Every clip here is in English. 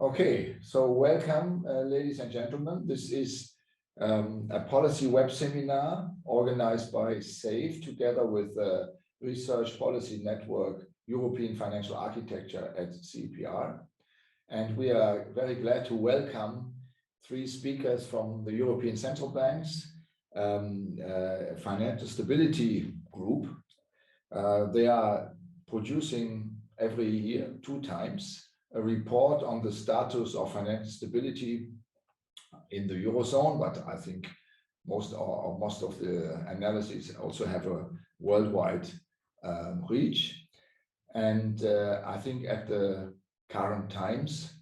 Okay, so welcome, ladies and gentlemen. This is a policy web seminar organized by SAFE together with the Research Policy Network European Financial Architecture at CEPR. And we are very glad to welcome three speakers from the European Central Bank's Financial Stability Group. They are producing every year 2 times a report on the status of financial stability in the Eurozone, but I think most of the analyses also have a worldwide reach. And I think at the current times,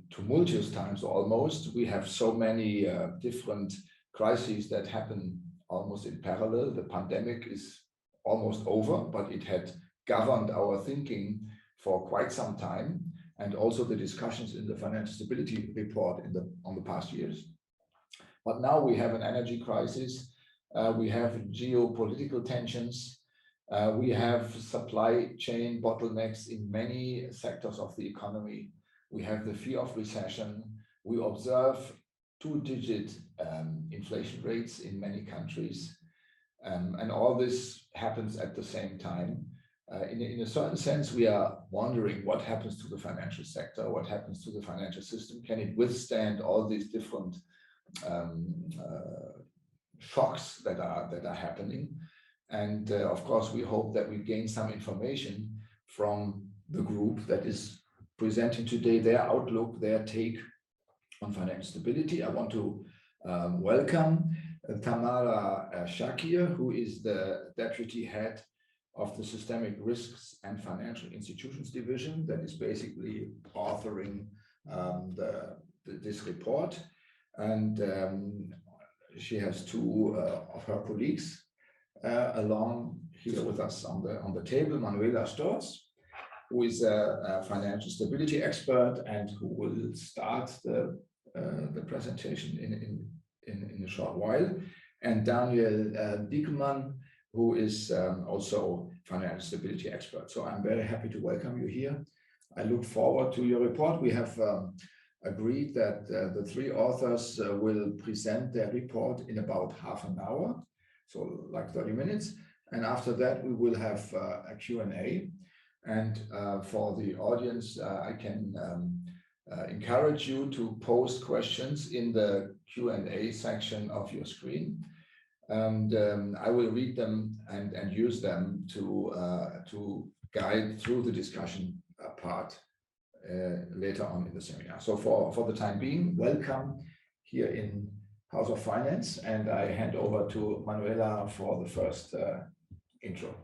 tumultuous times almost, we have so many different crises that happen almost in parallel. The pandemic is almost over, but it had governed our thinking for quite some time, and also the discussions in the Financial Stability Report on the past years. But now we have an energy crisis, we have geopolitical tensions, we have supply chain bottlenecks in many sectors of the economy, we have the fear of recession, we observe 2-digit inflation rates in many countries, and all this happens at the same time. In a certain sense, we are wondering what happens to the financial sector, what happens to the financial system. Can it withstand all these different shocks that are happening? And of course, we hope that we gain some information from the group that is presenting today their outlook, their take on financial stability. I want to welcome Tamarah Shakir, who is the deputy head of the Systemic Risks and Financial Institutions Division that is basically authoring this report. And she has 2 of her colleagues along here with us on the table, Manuela Storz, who is a financial stability expert and who will start the presentation in a short while, and Dieckelmann, who is also financial stability expert. So I'm very happy to welcome you here. I look forward to your report. We have agreed that the 3 authors will present their report in about half an hour, so like 30 minutes. And after that, we will have a Q&A. And for the audience, I can encourage you to post questions in the Q&A section of your screen. And I will read them and use them to guide through the discussion part later on in the seminar. So for the time being, welcome here in House of Finance, and I hand over to Manuela for the first intro.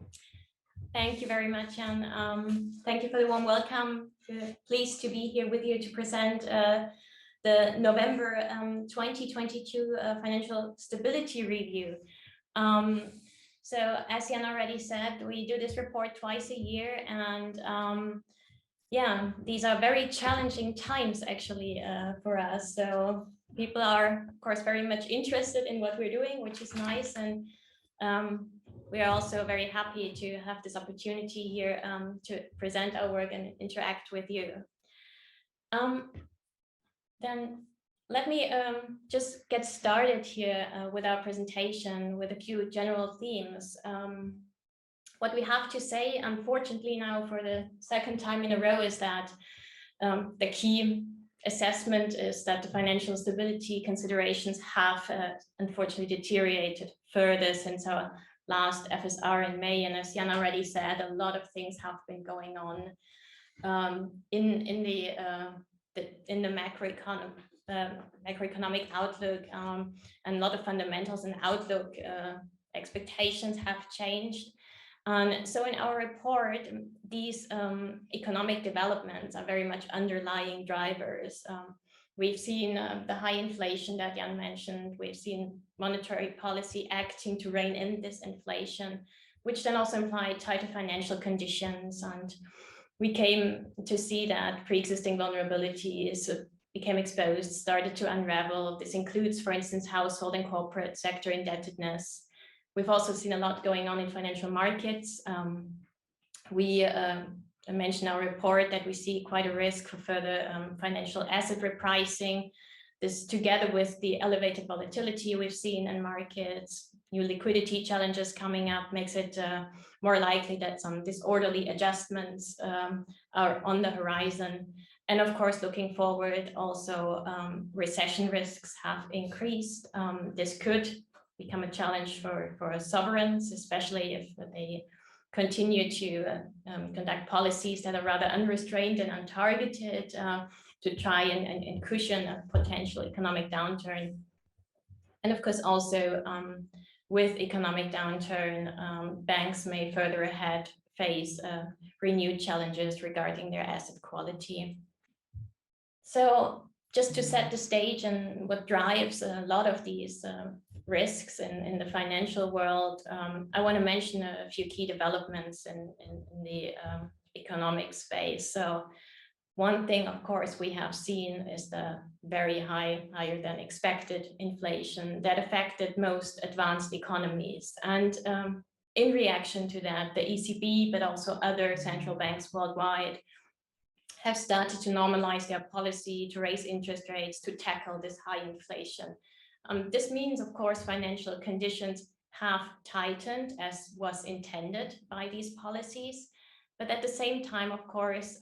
Thank you very much, Jan. Thank you for the warm welcome. Pleased to be here with you to present the November 2022 Financial Stability Review. So as Jan already said, we do this report twice a year, and yeah, these are very challenging times actually for us. So people are, of course, very much interested in what we're doing, which is nice, and we are also very happy to have this opportunity here to present our work and interact with you. Then let me just get started here with our presentation with a few general themes. What we have to say, unfortunately now for the 2nd time in a row, is that the key assessment is that the financial stability considerations have unfortunately deteriorated further since our last FSR in May. And as Jan already said, a lot of things have been going on in the macroeconomic outlook, and a lot of fundamentals and outlook expectations have changed. And so in our report, these economic developments are very much underlying drivers. We've seen the high inflation that Jan mentioned. We've seen monetary policy acting to rein in this inflation, which then also implied tighter financial conditions. And we came to see that pre-existing vulnerabilities became exposed, started to unravel. This includes, for instance, household and corporate sector indebtedness. We've also seen a lot going on in financial markets. We mentioned in our report that we see quite a risk for further financial asset repricing. This, together with the elevated volatility we've seen in markets, new liquidity challenges coming up, makes it more likely that some disorderly adjustments are on the horizon. And of course, looking forward, also recession risks have increased. This could become a challenge for sovereigns, especially if they continue to conduct policies that are rather unrestrained and untargeted to try and cushion a potential economic downturn. And of course, also with economic downturn, banks may further ahead face renewed challenges regarding their asset quality. So just to set the stage and what drives a lot of these risks in the financial world, I want to mention a few key developments in the economic space. So one thing, of course, we have seen is the very higher than expected inflation that affected most advanced economies. And in reaction to that, the ECB, but also other central banks worldwide, have started to normalize their policy to raise interest rates to tackle this high inflation. This means, of course, financial conditions have tightened as was intended by these policies. But at the same time, of course,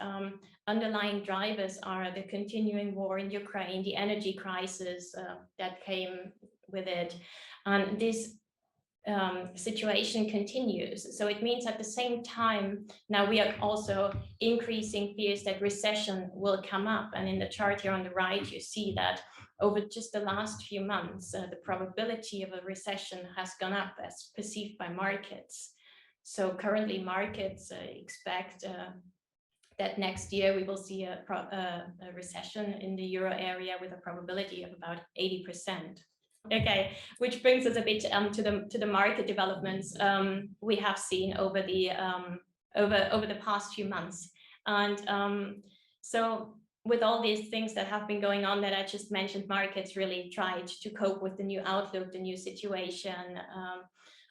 underlying drivers are the continuing war in Ukraine, the energy crisis that came with it. And this situation continues. So it means at the same time, now we are also increasing fears that recession will come up. And in the chart here on the right, you see that over just the last few months, the probability of a recession has gone up as perceived by markets. So currently markets expect that next year we will see a recession in the euro area with a probability of about 80%. Okay, which brings us a bit to the market developments we have seen over the past few months. And so with all these things that have been going on that I just mentioned, markets really tried to cope with the new outlook, the new situation,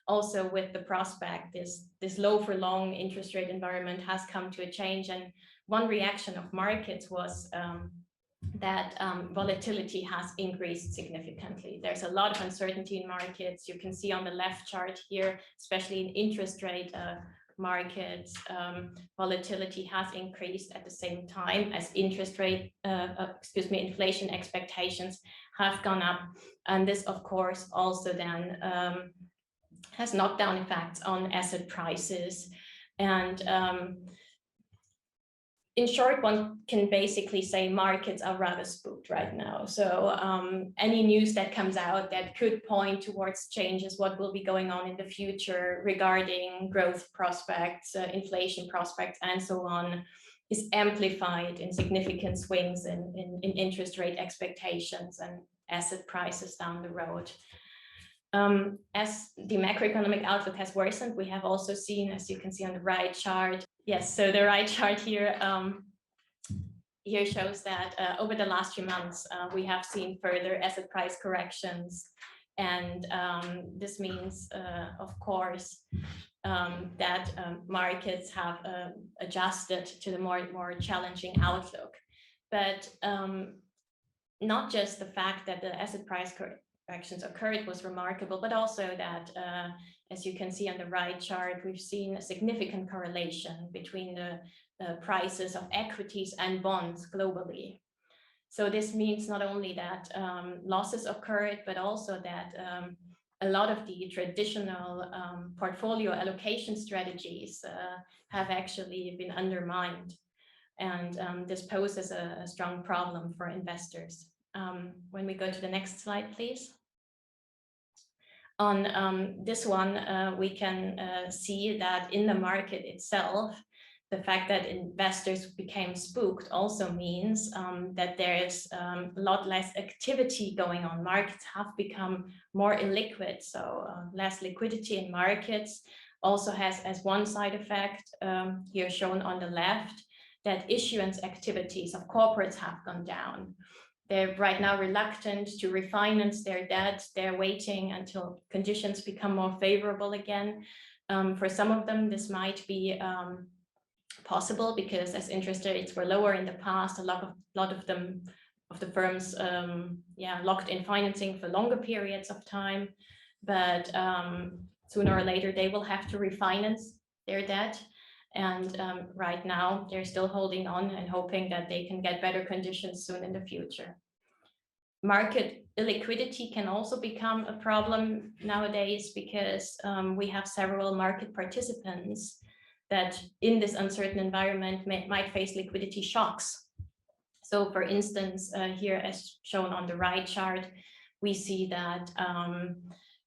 also with the prospect, this low for long interest rate environment has come to a change. And one reaction of markets was that volatility has increased significantly. There's a lot of uncertainty in markets. You can see on the left chart here, especially in interest rate markets, volatility has increased at the same time as inflation expectations have gone up. And this, of course, also then has knockdown effects on asset prices. And in short, one can basically say markets are rather spooked right now. So any news that comes out that could point towards changes, what will be going on in the future regarding growth prospects, inflation prospects, and so on, is amplified in significant swings in interest rate expectations and asset prices down the road. As the macroeconomic outlook has worsened, we have also seen, as you can see on the right chart, yes, so the right chart here here shows that over the last few months, we have seen further asset price corrections. And this means, of course, that markets have adjusted to the more challenging outlook. But not just the fact that the asset price corrections occurred was remarkable, but also that, as you can see on the right chart, we've seen a significant correlation between the prices of equities and bonds globally. So this means not only that losses occurred, but also that a lot of the traditional portfolio allocation strategies have actually been undermined. And this poses a strong problem for investors. When we go to the next slide, please. On this one, we can see that in the market itself, the fact that investors became spooked also means that there is a lot less activity going on. Markets have become more illiquid, so less liquidity in markets also has as one side effect here shown on the left, that issuance activities of corporates have gone down. They're right now reluctant to refinance their debt. They're waiting until conditions become more favorable again. For some of them, this might be possible, because as interest rates were lower in the past, a lot of the firms locked in financing for longer periods of time, but sooner or later they will have to refinance their debt. And right now they're still holding on and hoping that they can get better conditions soon in the future. Market illiquidity can also become a problem nowadays, because we have several market participants that in this uncertain environment might face liquidity shocks. So for instance, here as shown on the right chart, we see that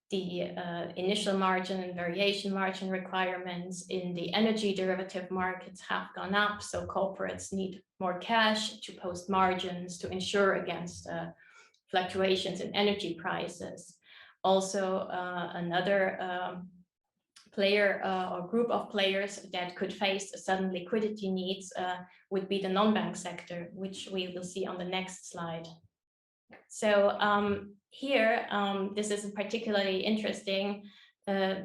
the initial margin and variation margin requirements in the energy derivative markets have gone up. So corporates need more cash to post margins to ensure against fluctuations in energy prices. Also, another player or group of players that could face sudden liquidity needs would be the non-bank sector, which we will see on the next slide. So here, this is particularly interesting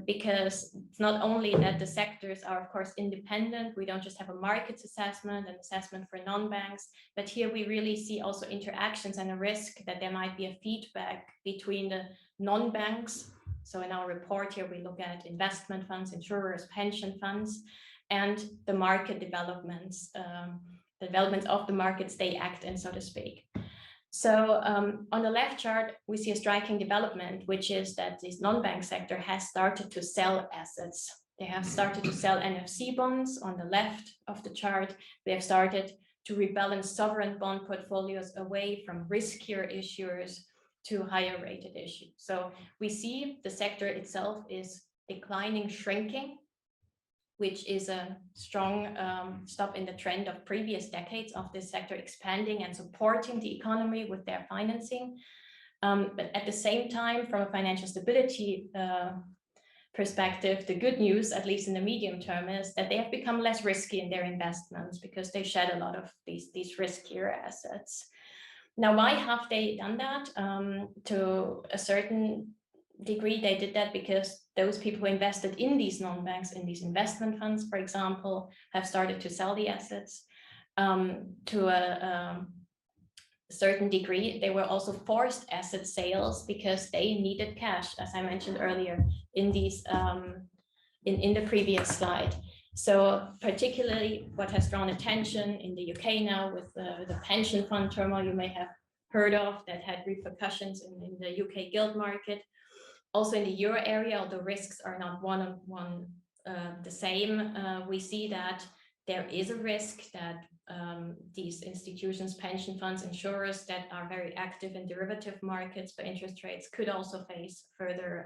because it's not only that the sectors are, of course, independent. We don't just have a markets assessment and assessment for non-banks, but here we really see also interactions and a risk that there might be a feedback between the non-banks. So in our report here, we look at investment funds, insurers, pension funds, and the market developments, the developments of the markets they act in, so to speak. So on the left chart, we see a striking development, which is that this non-bank sector has started to sell assets. They have started to sell NFC bonds on the left of the chart. They have started to rebalance sovereign bond portfolios away from riskier issuers to higher rated issues. So we see the sector itself is declining, shrinking, which is a strong stop in the trend of previous decades of this sector expanding and supporting the economy with their financing. But at the same time, from a financial stability perspective, the good news, at least in the medium term, is that they have become less risky in their investments because they shed a lot of these riskier assets. Now, why have they done that? To a certain degree, they did that because those people who invested in these non-banks, in these investment funds, for example, have started to sell the assets. To a certain degree, they were also forced asset sales because they needed cash, as I mentioned earlier in these in the previous slide. So particularly what has drawn attention in the UK now with the pension fund turmoil you may have heard of that had repercussions in the UK gilt market. Also in the euro area, although risks are not one the same, we see that there is a risk that these institutions, pension funds, insurers that are very active in derivative markets for interest rates could also face further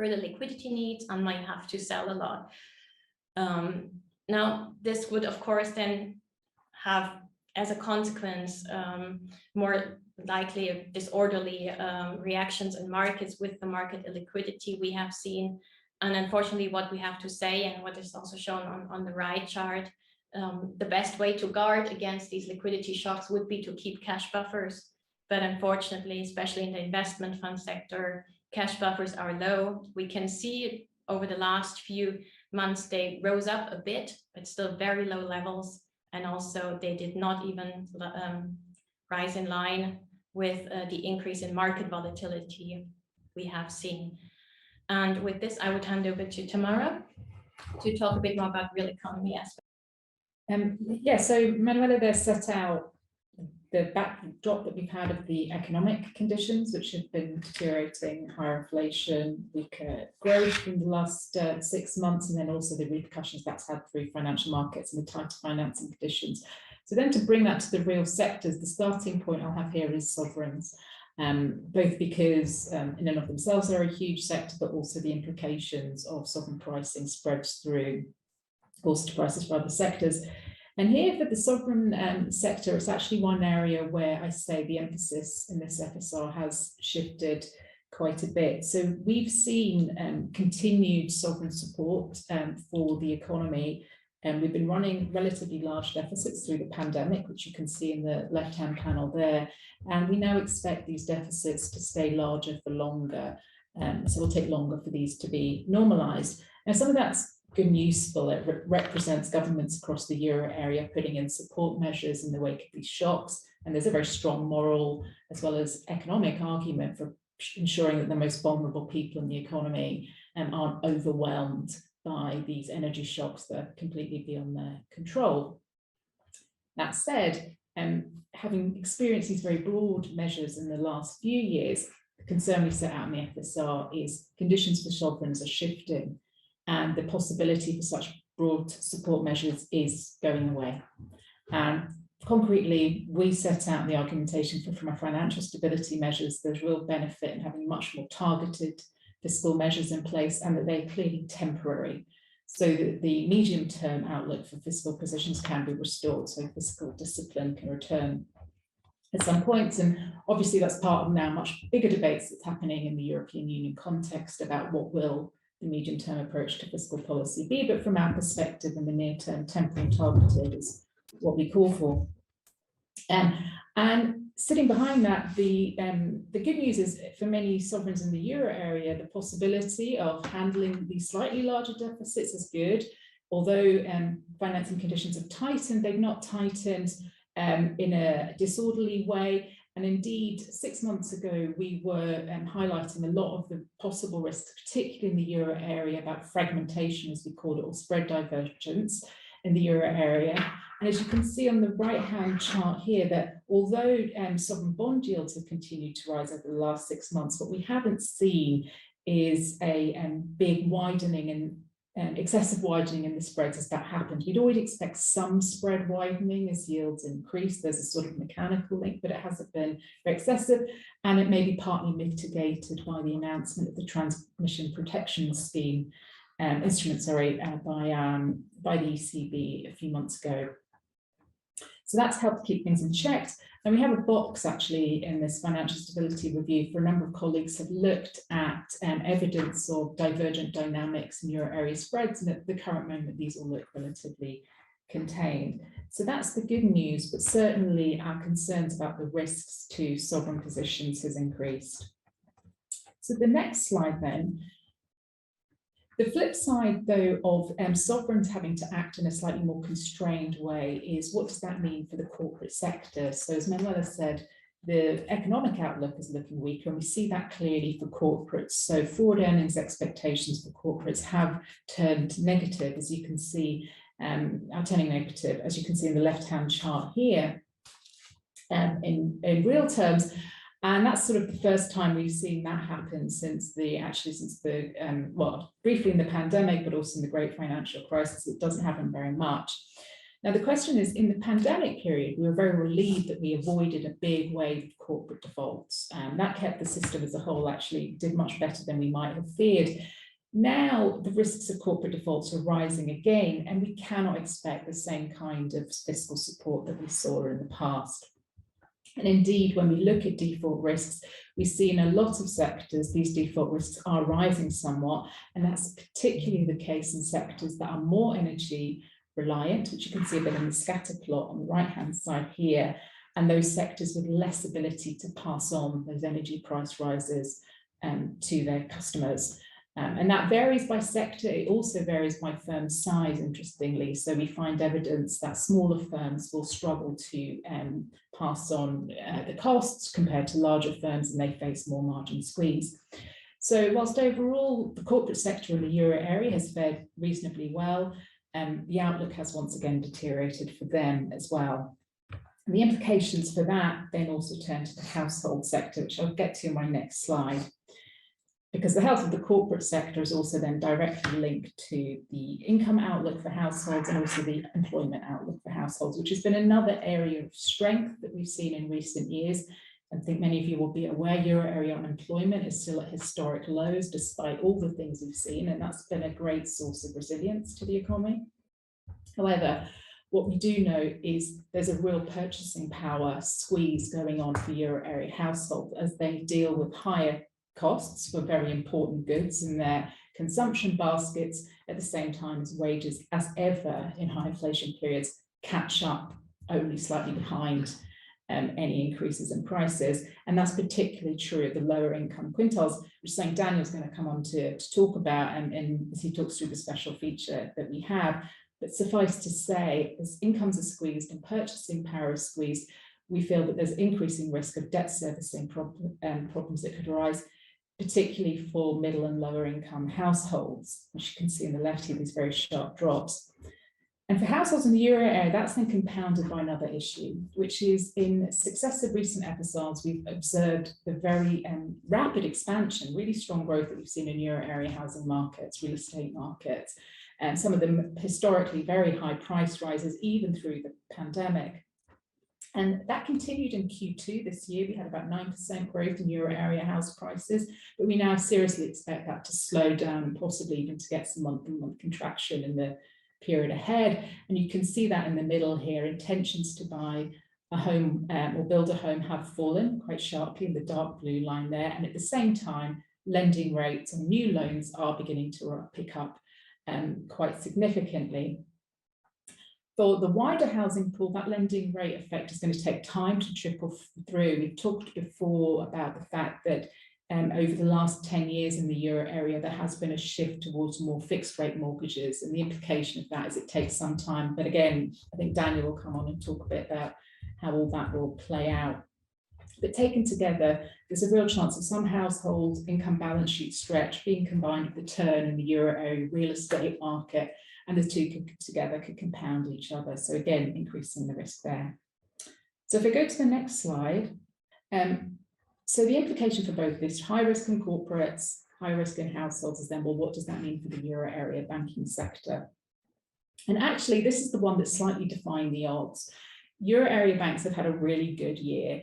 liquidity needs and might have to sell a lot. Now, this would, of course, then have as a consequence more likely disorderly reactions in markets with the market illiquidity we have seen. And unfortunately, what we have to say, and what is also shown on the right chart, the best way to guard against these liquidity shocks would be to keep cash buffers. But unfortunately, especially in the investment fund sector, cash buffers are low. We can see over the last few months, they rose up a bit, but still very low levels. And also they did not even rise in line with the increase in market volatility we have seen. And with this, I would hand over to Tamarah to talk a bit more about real economy aspects. Yeah, so Manuela there set out the backdrop that we've had of the economic conditions, which have been deteriorating, higher inflation, weaker growth in the last 6 months, and then also the repercussions that's had through financial markets and the tighter financing conditions. So then to bring that to the real sectors, the starting point I'll have here is sovereigns, both because in and of themselves they're a huge sector, but also the implications of sovereign pricing spreads through also to prices for other sectors. And here for the sovereign sector, it's actually one area where I say the emphasis in this FSR has shifted quite a bit. So we've seen continued sovereign support for the economy, and we've been running relatively large deficits through the pandemic, which you can see in the left-hand panel there. And we now expect these deficits to stay larger for longer. So it'll take longer for these to be normalized. Now, some of that's good and useful. It represents governments across the euro area putting in support measures in the wake of these shocks. And there's a very strong moral as well as economic argument for ensuring that the most vulnerable people in the economy aren't overwhelmed by these energy shocks that are completely beyond their control. That said, having experienced these very broad measures in the last few years, the concern we set out in the FSR is conditions for sovereigns are shifting, and the possibility for such broad support measures is going away. And concretely, we set out the argumentation from our financial stability measures. There's real benefit in having much more targeted fiscal measures in place, and that they're clearly temporary, so that the medium-term outlook for fiscal positions can be restored, so fiscal discipline can return at some points. And obviously that's part of now much bigger debates that's happening in the European Union context about what will the medium-term approach to fiscal policy be, but from our perspective in the near-term, temporary and targeted is what we call for. And sitting behind that, the good news is for many sovereigns in the euro area, the possibility of handling these slightly larger deficits is good. Although financing conditions have tightened, they've not tightened in a disorderly way. And indeed, 6 months ago, we were highlighting a lot of the possible risks, particularly in the euro area, about fragmentation, as we called it, or spread divergence in the euro area. And as you can see on the right-hand chart here, that although sovereign bond yields have continued to rise over the last 6 months, what we haven't seen is a big widening and excessive widening in the spreads as that happened. We'd always expect some spread widening as yields increase. There's a sort of mechanical link, but it hasn't been very excessive. And it may be partly mitigated by the announcement of the transmission protection scheme instrument, by the ECB a few months ago. So that's helped keep things in check. And we have a box actually in this financial stability review for a number of colleagues have looked at evidence of divergent dynamics in euro area spreads, and at the current moment these all look relatively contained. So that's the good news, but certainly our concerns about the risks to sovereign positions has increased. So the next slide then. The flip side, though, of sovereigns having to act in a slightly more constrained way is what does that mean for the corporate sector? So as Manuela said, the economic outlook is looking weaker, and we see that clearly for corporates. So forward earnings expectations for corporates have turned negative, as you can see, are turning negative, as you can see in the left-hand chart here, in real terms. And that's sort of the first time we've seen that happen since well, briefly in the pandemic, but also in the great financial crisis. It doesn't happen very much. Now, the question is, in the pandemic period, we were very relieved that we avoided a big wave of corporate defaults. That kept the system as a whole actually did much better than we might have feared. Now, the risks of corporate defaults are rising again, and we cannot expect the same kind of fiscal support that we saw in the past. And indeed, when we look at default risks, we see in a lot of sectors, these default risks are rising somewhat. And that's particularly the case in sectors that are more energy reliant, which you can see a bit in the scatter plot on the right-hand side here, and those sectors with less ability to pass on those energy price rises to their customers. And that varies by sector. It also varies by firm size, interestingly. So we find evidence that smaller firms will struggle to pass on the costs compared to larger firms, and they face more margin squeeze. So whilst overall the corporate sector in the euro area has fared reasonably well, the outlook has once again deteriorated for them as well. And the implications for that then also turn to the household sector, which I'll get to in my next slide. Because the health of the corporate sector is also then directly linked to the income outlook for households and also the employment outlook for households, which has been another area of strength that we've seen in recent years. I think many of you will be aware euro area unemployment is still at historic lows despite all the things we've seen, and that's been a great source of resilience to the economy. However, what we do know is there's a real purchasing power squeeze going on for euro area households as they deal with higher costs for very important goods in their consumption baskets at the same time as wages, as ever in high inflation periods, catch up only slightly behind any increases in prices. And that's particularly true at the lower income quintiles, which is something Daniel's going to come on to talk about and as he talks through the special feature that we have. But suffice to say, as incomes are squeezed and purchasing power is squeezed, we feel that there's increasing risk of debt servicing problems that could arise, particularly for middle and lower income households, which you can see on the left here, these very sharp drops. And for households in the euro area, that's then compounded by another issue, which is in successive recent episodes, we've observed the very rapid expansion, really strong growth that we've seen in euro area housing markets, real estate markets, and some of them historically very high price rises, even through the pandemic. And that continued in Q2 this year. We had about 9% growth in euro area house prices, but we now seriously expect that to slow down and possibly even to get some month-on-month contraction in the period ahead. And you can see that in the middle here, intentions to buy a home or build a home have fallen quite sharply in the dark blue line there. And at the same time, lending rates on new loans are beginning to pick up quite significantly. For the wider housing pool, that lending rate effect is going to take time to trickle through. We've talked before about the fact that over the last 10 years in the euro area, there has been a shift towards more fixed rate mortgages. And the implication of that is it takes some time. But again, I think Daniel will come on and talk a bit about how all that will play out. But taken together, there's a real chance of some households' income balance sheet stretch being combined with the turn in the euro area real estate market, and the two together could compound each other. So again, increasing the risk there. So if we go to the next slide, so the implication for both this high risk in corporates, high risk in households is then, well, what does that mean for the euro area banking sector? And actually, this is the one that's slightly defying the odds. Euro area banks have had a really good year.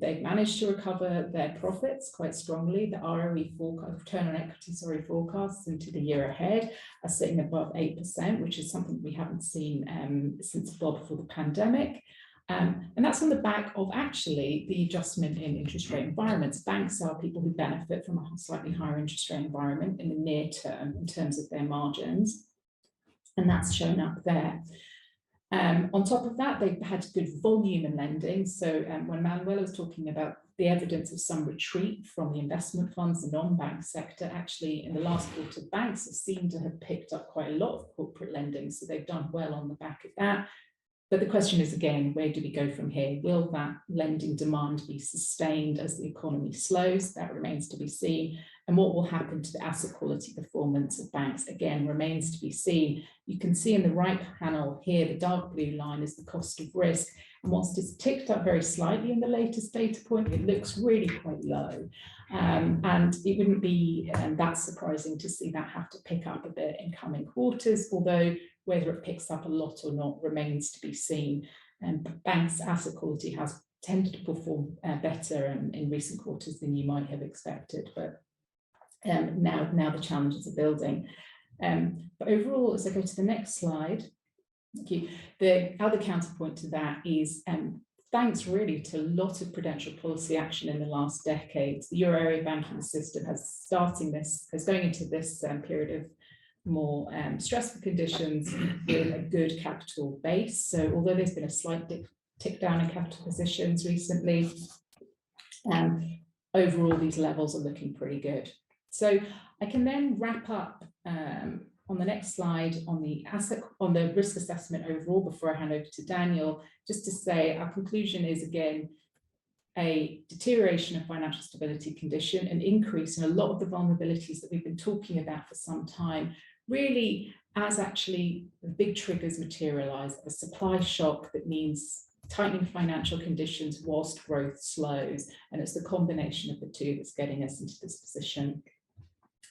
They've managed to recover their profits quite strongly. The ROE forecast, return on equity, forecasts into the year ahead are sitting above 8%, which is something we haven't seen since well before the pandemic. And that's on the back of actually the adjustment in interest rate environments. Banks are people who benefit from a slightly higher interest rate environment in the near term in terms of their margins. And that's shown up there. On top of that, they've had good volume in lending. So when Manuela was talking about the evidence of some retreat from the investment funds, the non-bank sector, actually in the last quarter, banks have seemed to have picked up quite a lot of corporate lending. So they've done well on the back of that. But the question is, again, where do we go from here? Will that lending demand be sustained as the economy slows? That remains to be seen. And what will happen to the asset quality performance of banks, again, remains to be seen. You can see in the right panel here, the dark blue line is the cost of risk. And whilst it's ticked up very slightly in the latest data point, it looks really quite low. And it wouldn't be that surprising to see that have to pick up a bit in coming quarters, although whether it picks up a lot or not remains to be seen. And banks' asset quality has tended to perform better in recent quarters than you might have expected. But now the challenges are building. But overall, as I go to the next slide, thank you. The other counterpoint to that is thanks really to a lot of prudential policy action in the last decades. The euro area banking system has going into this period of more stressful conditions with a good capital base. So although there's been a slight tick down in capital positions recently, overall these levels are looking pretty good. So I can then wrap up on the next slide on the risk assessment overall before I hand over to Daniel, just to say our conclusion is again a deterioration of financial stability condition, an increase in a lot of the vulnerabilities that we've been talking about for some time, really as actually the big triggers materialize, a supply shock that means tightening financial conditions whilst growth slows. And it's the combination of the two that's getting us into this position.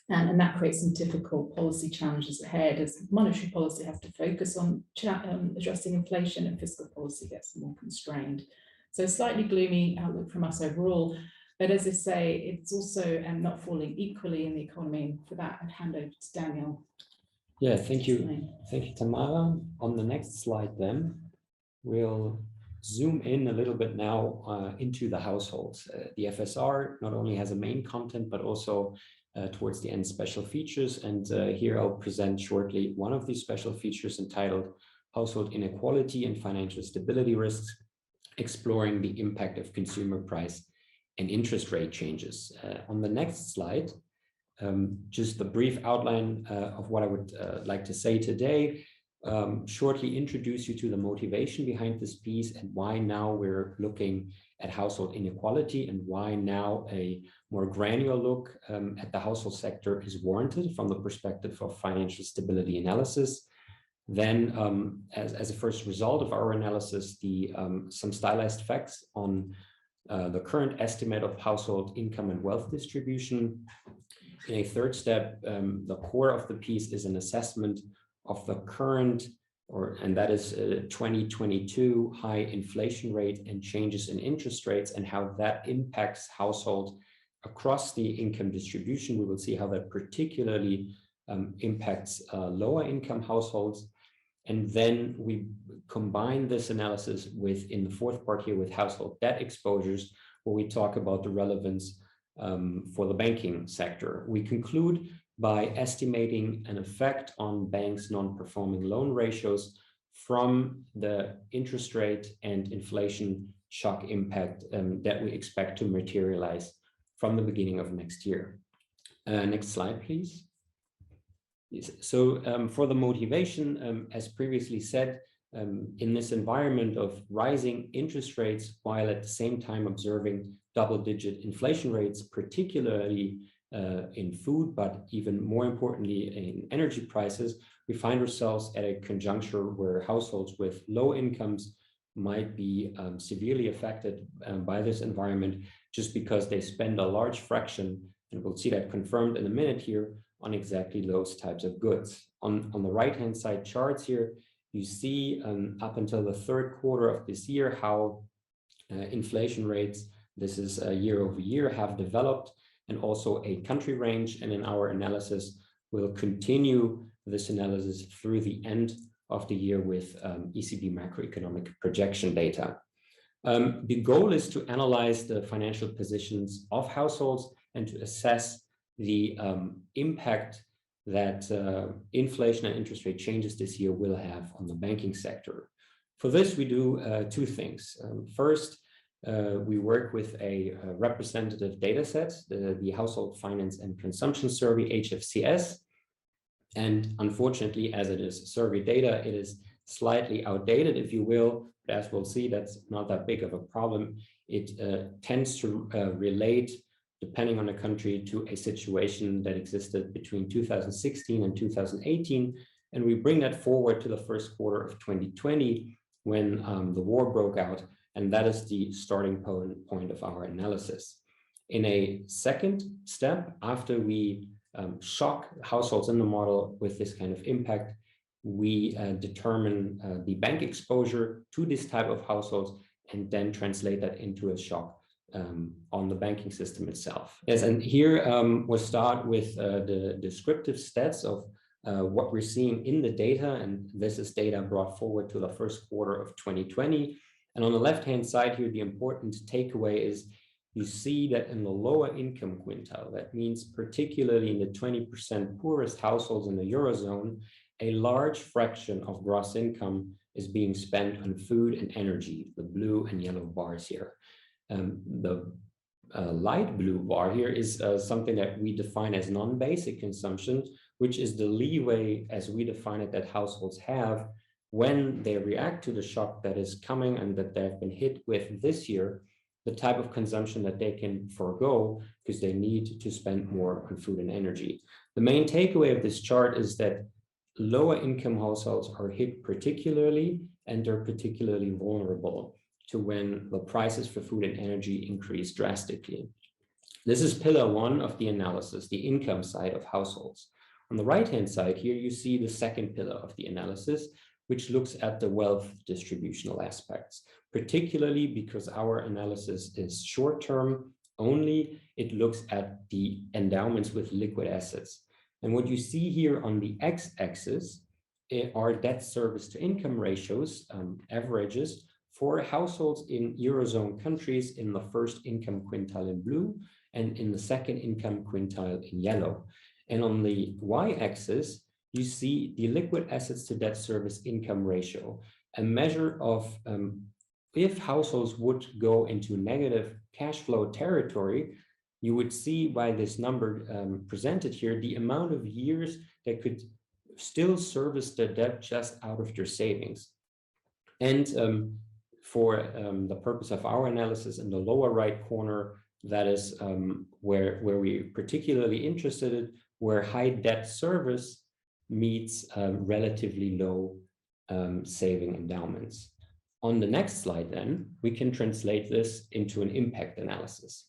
And that creates some difficult policy challenges ahead as monetary policy has to focus on addressing inflation and fiscal policy gets more constrained. So a slightly gloomy outlook from us overall, but as I say, it's also not falling equally in the economy. And for that, I'd hand over to Daniel. Yeah, thank you. Thank you, Tamarah. On the next slide then, we'll zoom in a little bit now into the households. The FSR not only has a main content, but also towards the end special features. And here I'll present shortly one of these special features entitled Household Inequality and Financial Stability Risks. exploring the impact of consumer price and interest rate changes. On the next slide, just a brief outline of what I would like to say today. Shortly introduce you to the motivation behind this piece and why now we're looking at household inequality and why now a more granular look at the household sector is warranted from the perspective of financial stability analysis. Then, as a first result of our analysis, some stylized facts on the current estimate of household income and wealth distribution. In a third step, the core of the piece is an assessment of the current, and that is 2022 high inflation rate and changes in interest rates and how that impacts household across the income distribution. We will see how that particularly impacts lower income households. And then we combine this analysis with, in the fourth part here, with household debt exposures, where we talk about the relevance for the banking sector. We conclude by estimating an effect on banks' non-performing loan ratios from the interest rate and inflation shock impact that we expect to materialize from the beginning of next year. Next slide, please. So for the motivation, as previously said, in this environment of rising interest rates, while at the same time observing double-digit inflation rates, particularly in food, but even more importantly in energy prices, we find ourselves at a conjuncture where households with low incomes might be severely affected by this environment just because they spend a large fraction, and we'll see that confirmed in a minute here, on exactly those types of goods. On the right-hand side charts here, you see up until the third quarter of this year how inflation rates, this is year over year, have developed, and also a country range. And in our analysis, we'll continue this analysis through the end of the year with ECB macroeconomic projection data. The goal is to analyze the financial positions of households and to assess the impact that inflation and interest rate changes this year will have on the banking sector. For this, we do two things. First, we work with a representative data set, the Household Finance and Consumption Survey, HFCS. And unfortunately, as it is survey data, it is slightly outdated, if you will. But as we'll see, that's not that big of a problem. It tends to relate, depending on the country, to a situation that existed between 2016 and 2018. And we bring that forward to the first quarter of 2020 when the war broke out. And that is the starting point of our analysis. In a second step, after we shock households in the model with this kind of impact, we determine the bank exposure to this type of households and then translate that into a shock on the banking system itself. Yes, and here we'll start with the descriptive stats of what we're seeing in the data. And this is data brought forward to the first quarter of 2020. And on the left-hand side here, the important takeaway is you see that in the lower income quintile, that means particularly in the 20% poorest households in the Eurozone, a large fraction of gross income is being spent on food and energy, the blue and yellow bars here. The light blue bar here is something that we define as non-basic consumption, which is the leeway as we define it that households have when they react to the shock that is coming and that they've been hit with this year, the type of consumption that they can forego because they need to spend more on food and energy. The main takeaway of this chart is that lower income households are hit particularly, and they're particularly vulnerable to when the prices for food and energy increase drastically. This is pillar one of the analysis, the income side of households. On the right-hand side here, you see the second pillar of the analysis, which looks at the wealth distributional aspects, particularly because our analysis is short-term only. It looks at the endowments with liquid assets. And what you see here on the x-axis are debt service to income ratios, averages, for households in Eurozone countries in the first income quintile in blue and in the second income quintile in yellow. And on the y-axis, you see the liquid assets to debt service income ratio, a measure of if households would go into negative cash flow territory, you would see by this number presented here, the amount of years that could still service the debt just out of your savings. And for the purpose of our analysis, in the lower right corner, that is where we're particularly interested in, where high debt service meets relatively low saving endowments. On the next slide, then, we can translate this into an impact analysis.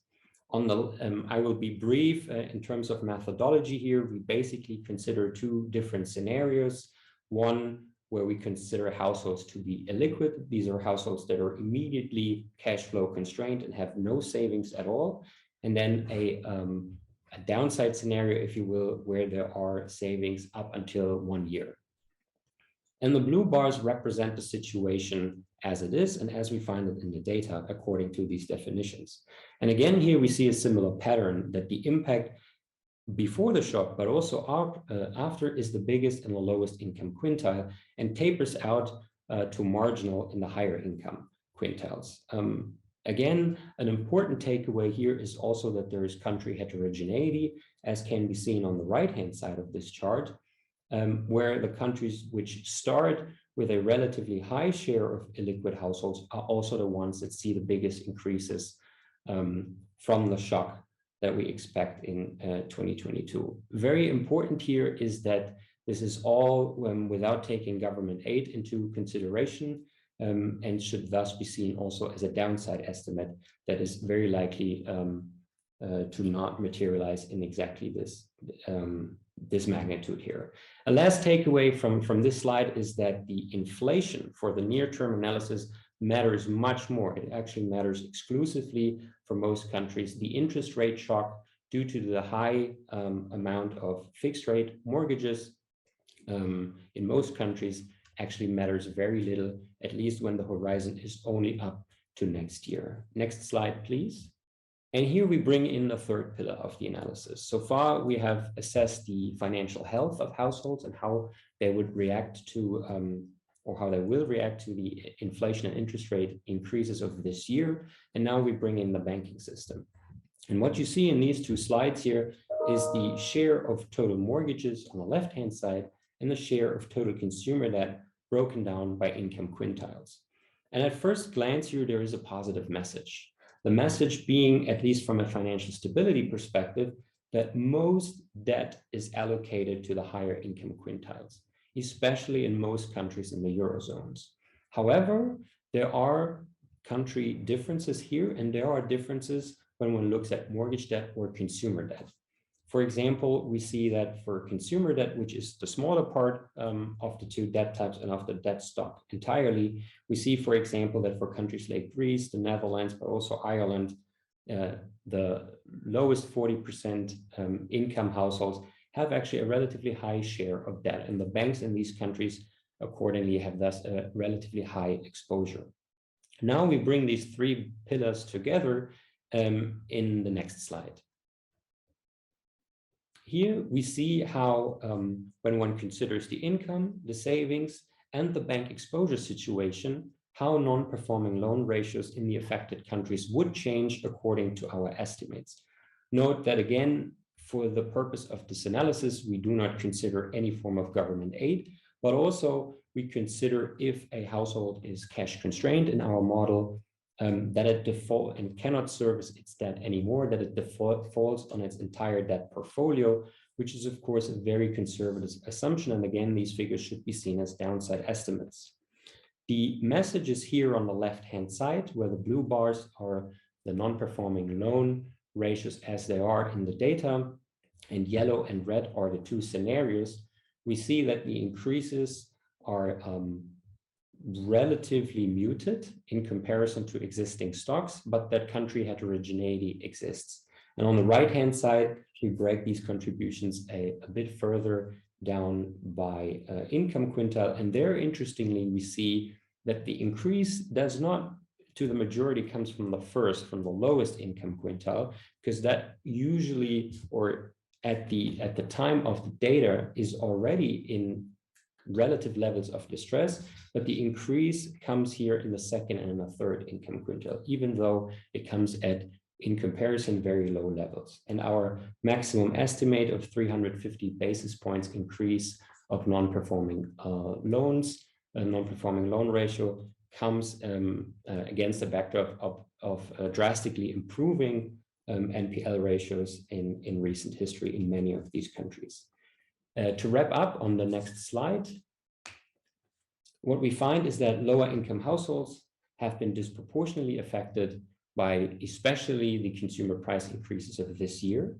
On the, I will be brief in terms of methodology here. We basically consider two different scenarios. One where we consider households to be illiquid. These are households that are immediately cash flow constrained and have no savings at all. And then a downside scenario, if you will, where there are savings up until 1 year. And the blue bars represent the situation as it is and as we find it in the data according to these definitions. And again, here we see a similar pattern that the impact before the shock, but also after, is the biggest in the lowest income quintile and tapers out to marginal in the higher income quintiles. Again, an important takeaway here is also that there is country heterogeneity, as can be seen on the right-hand side of this chart, where the countries which start with a relatively high share of illiquid households are also the ones that see the biggest increases from the shock that we expect in 2022. Very important here is that this is all without taking government aid into consideration, and should thus be seen also as a downside estimate that is very likely to not materialize in exactly this magnitude here. A last takeaway from this slide is that the inflation for the near-term analysis matters much more. It actually matters exclusively for most countries. The interest rate shock due to the high amount of fixed rate mortgages in most countries actually matters very little, at least when the horizon is only up to next year. Next slide, please. And here we bring in the third pillar of the analysis. So far, we have assessed the financial health of households and how they would react to, or how they will react to the inflation and interest rate increases of this year. And now we bring in the banking system. And what you see in these two slides here is the share of total mortgages on the left-hand side and the share of total consumer debt broken down by income quintiles. And at first glance here, there is a positive message. The message being, at least from a financial stability perspective, that most debt is allocated to the higher income quintiles, especially in most countries in the Eurozones. However, there are country differences here, and there are differences when one looks at mortgage debt or consumer debt. For example, we see that for consumer debt, which is the smaller part of the two debt types and of the debt stock entirely, we see, for example, that for countries like Greece, the Netherlands, but also Ireland, the lowest 40% income households have actually a relatively high share of debt, and the banks in these countries accordingly have thus a relatively high exposure. Now we bring these three pillars together in the next slide. Here we see how when one considers the income, the savings, and the bank exposure situation, how non-performing loan ratios in the affected countries would change according to our estimates. Note that again, for the purpose of this analysis, we do not consider any form of government aid, but also we consider if a household is cash constrained in our model, that it default and cannot service its debt anymore, that it defaults on its entire debt portfolio, which is of course a very conservative assumption. And again, these figures should be seen as downside estimates. The message is here on the left-hand side, where the blue bars are the non-performing loan ratios as they are in the data, and yellow and red are the two scenarios. We see that the increases are relatively muted in comparison to existing stocks, but that country heterogeneity exists. And on the right-hand side, we break these contributions a bit further down by income quintile. And there, interestingly, we see that the increase does not, to the majority, comes from the lowest income quintile, because that usually, or at the time of the data, is already in relative levels of distress, but the increase comes here in the second and the third income quintile, even though it comes at, in comparison, very low levels. And our maximum estimate of 350 basis points increase of non-performing loans, a non-performing loan ratio, comes against the backdrop of drastically improving NPL ratios in recent history in many of these countries. To wrap up on the next slide, what we find is that lower income households have been disproportionately affected by especially the consumer price increases of this year.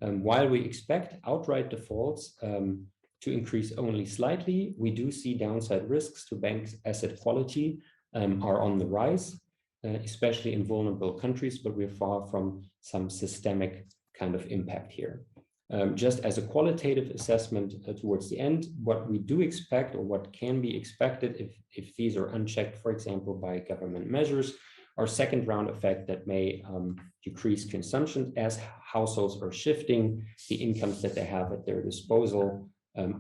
While we expect outright defaults to increase only slightly, we do see downside risks to banks' asset quality are on the rise, especially in vulnerable countries, but we're far from some systemic kind of impact here. Just as a qualitative assessment towards the end, what we do expect, or what can be expected if these are unchecked, for example, by government measures, are second round effect that may decrease consumption as households are shifting the incomes that they have at their disposal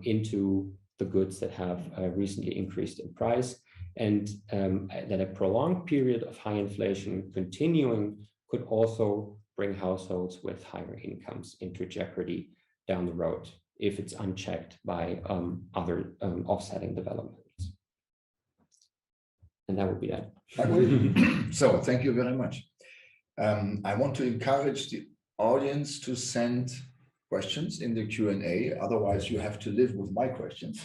into the goods that have recently increased in price, and that a prolonged period of high inflation continuing could also bring households with higher incomes into jeopardy down the road if it's unchecked by other offsetting developments. And that would be that. So thank you very much. I want to encourage the audience to send questions in the Q&A. Otherwise, you have to live with my questions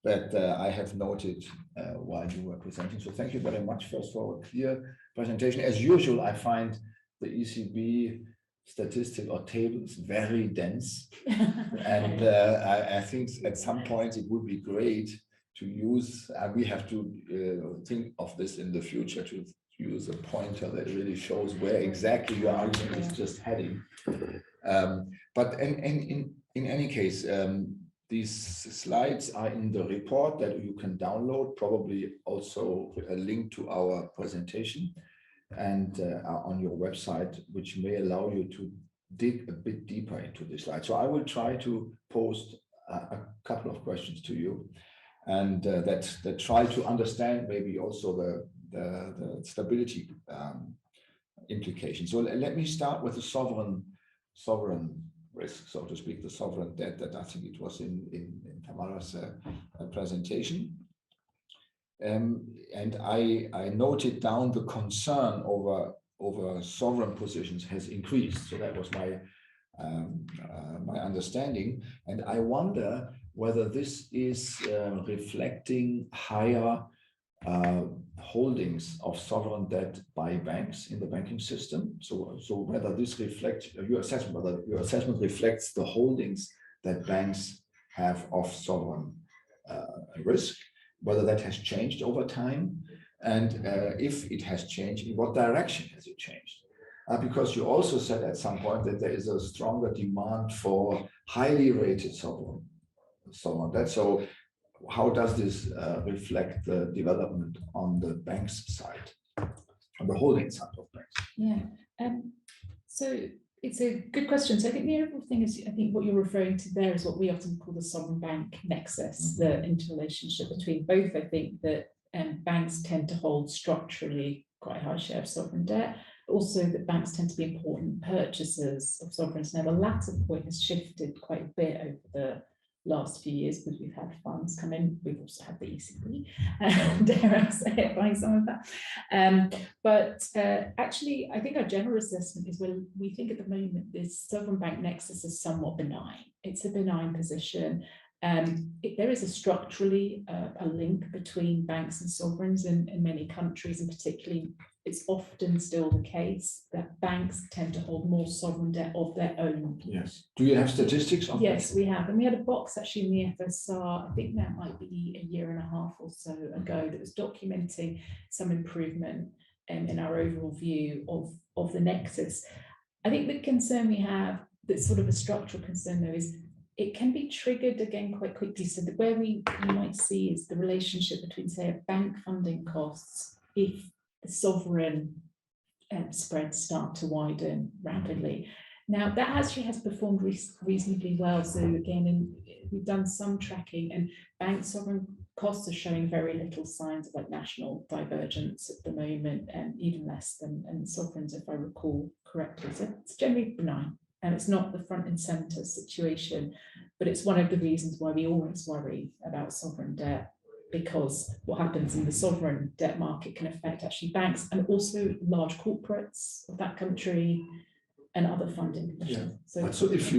that I have noted while you were presenting. So thank you very much, first for a clear presentation. As usual, I find the ECB statistic or tables very dense. And I think at some point it would be great to use, we have to think of this in the future, to use a pointer that really shows where exactly your argument is just heading. But in any case, these slides are in the report that you can download, probably also a link to our presentation and on your website, which may allow you to dig a bit deeper into this slide. So I will try to post a couple of questions to you, and that try to understand maybe also the stability implications. So let me start with the sovereign risk, so to speak, the sovereign debt that I think it was in Tamarah's presentation. And I noted down the concern over sovereign positions has increased. So that was my understanding. And I wonder whether this is reflecting higher holdings of sovereign debt by banks in the banking system. So whether this reflects your assessment, whether your assessment reflects the holdings that banks have of sovereign risk, whether that has changed over time, and if it has changed, in what direction has it changed? Because you also said at some point that there is a stronger demand for highly rated sovereign debt. So how does this reflect the development on the bank's side, on the holding side of banks? Yeah, so it's a good question. So I think the overall thing is, I think what you're referring to there is what we often call the sovereign bank nexus, the interrelationship between both. I think that banks tend to hold structurally quite a high share of sovereign debt, also that banks tend to be important purchasers of sovereigns. Now the latter point has shifted quite a bit over the last few years because we've had funds come in. We've also had the ECB, dare I say it, buying some of that. But actually, I think our general assessment is when we think at the moment this sovereign bank nexus is somewhat benign. It's a benign position. There is a structurally a link between banks and sovereigns in many countries, and particularly it's often still the case that banks tend to hold more sovereign debt of their own. Yes. Do you have statistics on that? Yes, we have. And we had a box actually in the FSR, I think that might be a year and a half or so ago, that was documenting some improvement in our overall view of the nexus. I think the concern we have, that's sort of a structural concern though, is it can be triggered again quite quickly. So that where you might see is the relationship between, say, bank funding costs if the sovereign spreads start to widen rapidly. Now, that actually has performed reasonably well. So again, we've done some tracking, and bank sovereign costs are showing very little signs of like national divergence at the moment, and even less than sovereigns, if I recall correctly. So it's generally benign, and it's not the front and center situation, but it's one of the reasons why we always worry about sovereign debt, because what happens in the sovereign debt market can affect actually banks and also large corporates of that country and other funding conditions. Yeah. So if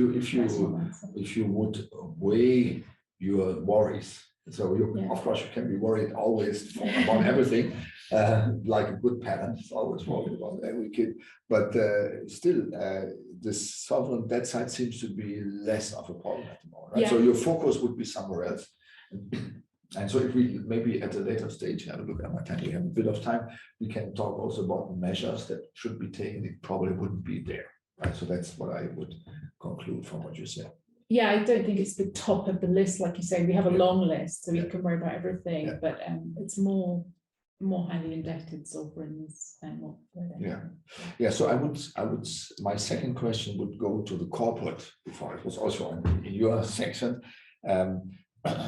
you would weigh your worries, so of course you can be worried always about everything, like a good parent is always worried about every kid, but still this sovereign debt side seems to be less of a problem at the moment, right? So your focus would be somewhere else. And so if we maybe at a later stage have a look at my time, we have a bit of time, we can talk also about measures that should be taken. It probably wouldn't be there, right? So that's what I would conclude from what you said. Yeah, I don't think it's the top of the list, like you say. We have a long list, so we can worry about everything, but it's more highly indebted sovereigns and more. So I would my second question would go to the corporate before. It was also in your section.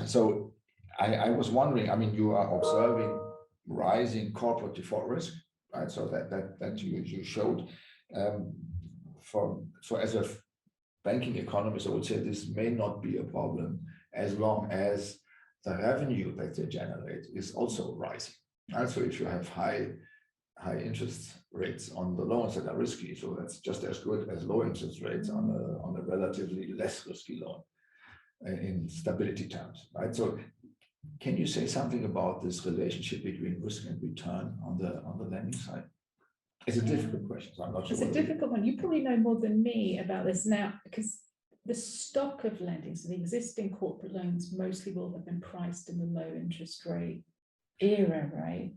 So I was wondering, I mean, you are observing rising corporate default risk, right? So that you showed. So as a banking economist, I would say this may not be a problem as long as the revenue that they generate is also rising. Right? So if you have high interest rates on the loans that are risky, so that's just as good as low interest rates on a relatively less risky loan in stability terms, right? So can you say something about this relationship between risk and return on the lending side? It's a difficult question, so I'm not sure. It's a difficult one. You probably know more than me about this now, because the stock of lending, so the existing corporate loans, mostly will have been priced in the low interest rate era, right?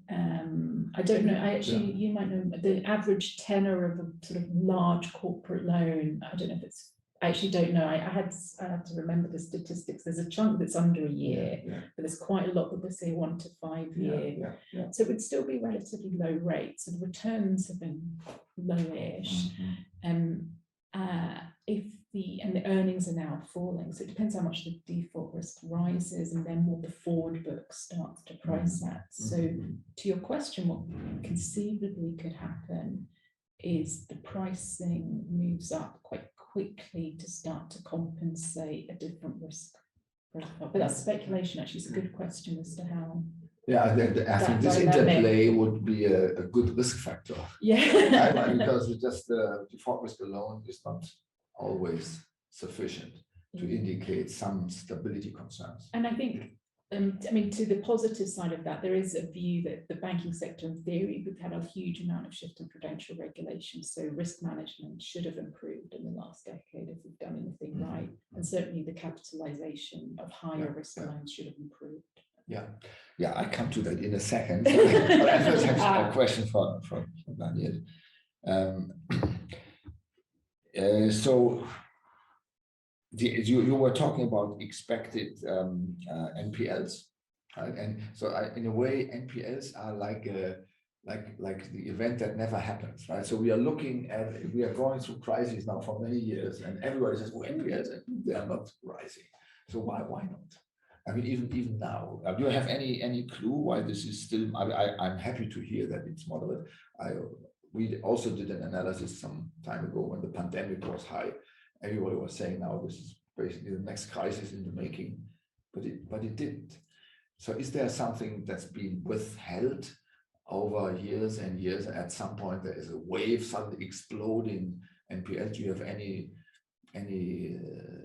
I don't know. You might know the average tenor of a sort of large corporate loan. I don't know if it's. I actually don't know. I had to remember the statistics. There's a chunk that's under a year, but there's quite a lot that we say 1 to 5 year. So it would still be relatively low rates, and returns have been lowish. And the earnings are now falling, so it depends how much the default risk rises, and then what the forward book starts to price that. So to your question, what conceivably could happen is the pricing moves up quite quickly to start to compensate a different risk profile. But that's speculation. Actually, it's a good question as to how. Yeah, I think this interplay would be a good risk factor. Yeah, because it's just the default risk alone is not always sufficient to indicate some stability concerns. And I think, I mean, to the positive side of that, there is a view that the banking sector, in theory, we've had a huge amount of shift in prudential regulation. So risk management should have improved in the last decade if we've done anything right. And certainly the capitalization of higher risk loans should have improved. Yeah, I come to that in a second. But I first have a question for Daniel. So you were talking about expected NPLs, right? And so in a way, NPLs are like the event that never happens, right? So we are going through crises now for many years, and everybody says, "Oh, NPLs, they are not rising." So why not? I mean, even now, do you have any clue why this is still? I'm happy to hear that it's moderate. We also did an analysis some time ago when the pandemic was high. Everybody was saying now this is basically the next crisis in the making, but it didn't. So is there something that's been withheld over years and years? At some point there is a wave suddenly exploding NPL. Do you have any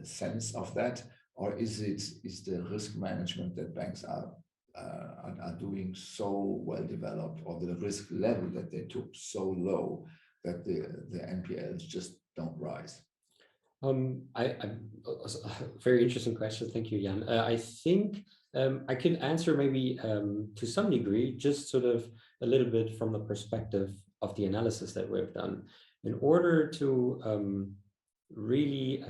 sense of that, or is the risk management that banks are doing so well developed, or the risk level that they took so low that the NPLs just don't rise? Very interesting question. Thank you, Jan. I think I can answer maybe to some degree, just sort of a little bit from the perspective of the analysis that we've done. In order to really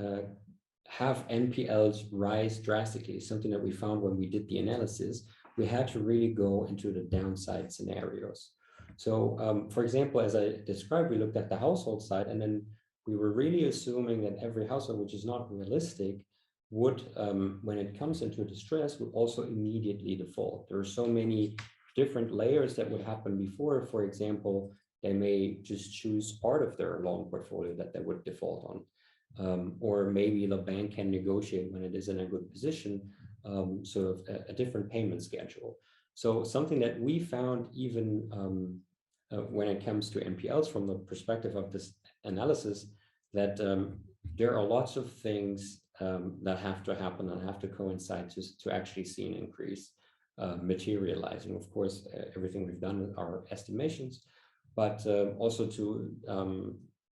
have NPLs rise drastically, something that we found when we did the analysis, we had to really go into the downside scenarios. So, for example, as I described, we looked at the household side, and then we were really assuming that every household, which is not realistic, would, when it comes into distress, would also immediately default. There are so many different layers that would happen before. For example, they may just choose part of their loan portfolio that they would default on. Or maybe the bank can negotiate when it is in a good position, sort of a different payment schedule. So something that we found even when it comes to NPLs from the perspective of this analysis, that there are lots of things that have to happen and have to coincide to actually see an increase materializing. Of course, everything we've done are estimations, but also to